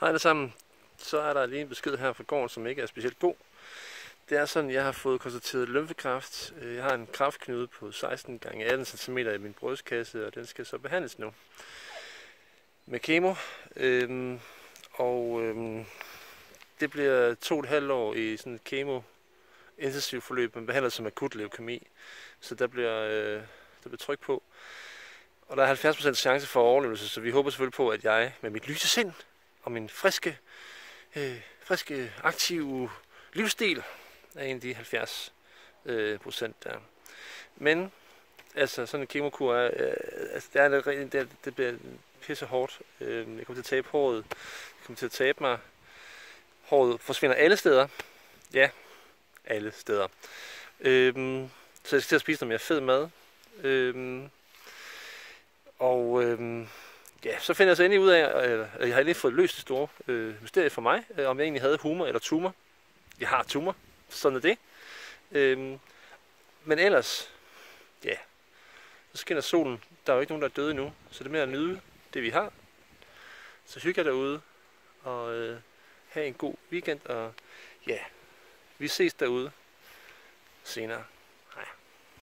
Hej alle sammen. Så er der lige en besked her fra gården, som ikke er specielt god. Det er sådan, at jeg har fået konstateret lymfekræft. Jeg har en kræftknude på 16 x 18 cm i min brystkasse, og den skal så behandles nu med kemo. Det bliver 2,5 år i sådan et kemo-intensivt forløb. Man behandler som akut leukemi, så der bliver tryk på. Og der er 70% chance for overlevelse, så vi håber selvfølgelig på, at jeg med mit lyse sind og min friske, aktive livsstil er en af de 70% der. Men altså sådan en kemokur det bliver pisse hårdt. Jeg kommer til at tabe håret. Jeg kommer til at tabe mig. Håret forsvinder alle steder. Ja, alle steder. Så jeg skal til at spise noget mere fed mad. Ja, så finder jeg så endelig ud af, at jeg har lige fået løst det store mysterie for mig, om jeg egentlig havde humor eller tumor. Jeg har tumor, sådan er det. Men ellers, ja, så skinner solen. Der er jo ikke nogen, der er døde endnu, så det er mere at nyde det, vi har. Så hygge jer derude, og have en god weekend, og ja, vi ses derude senere.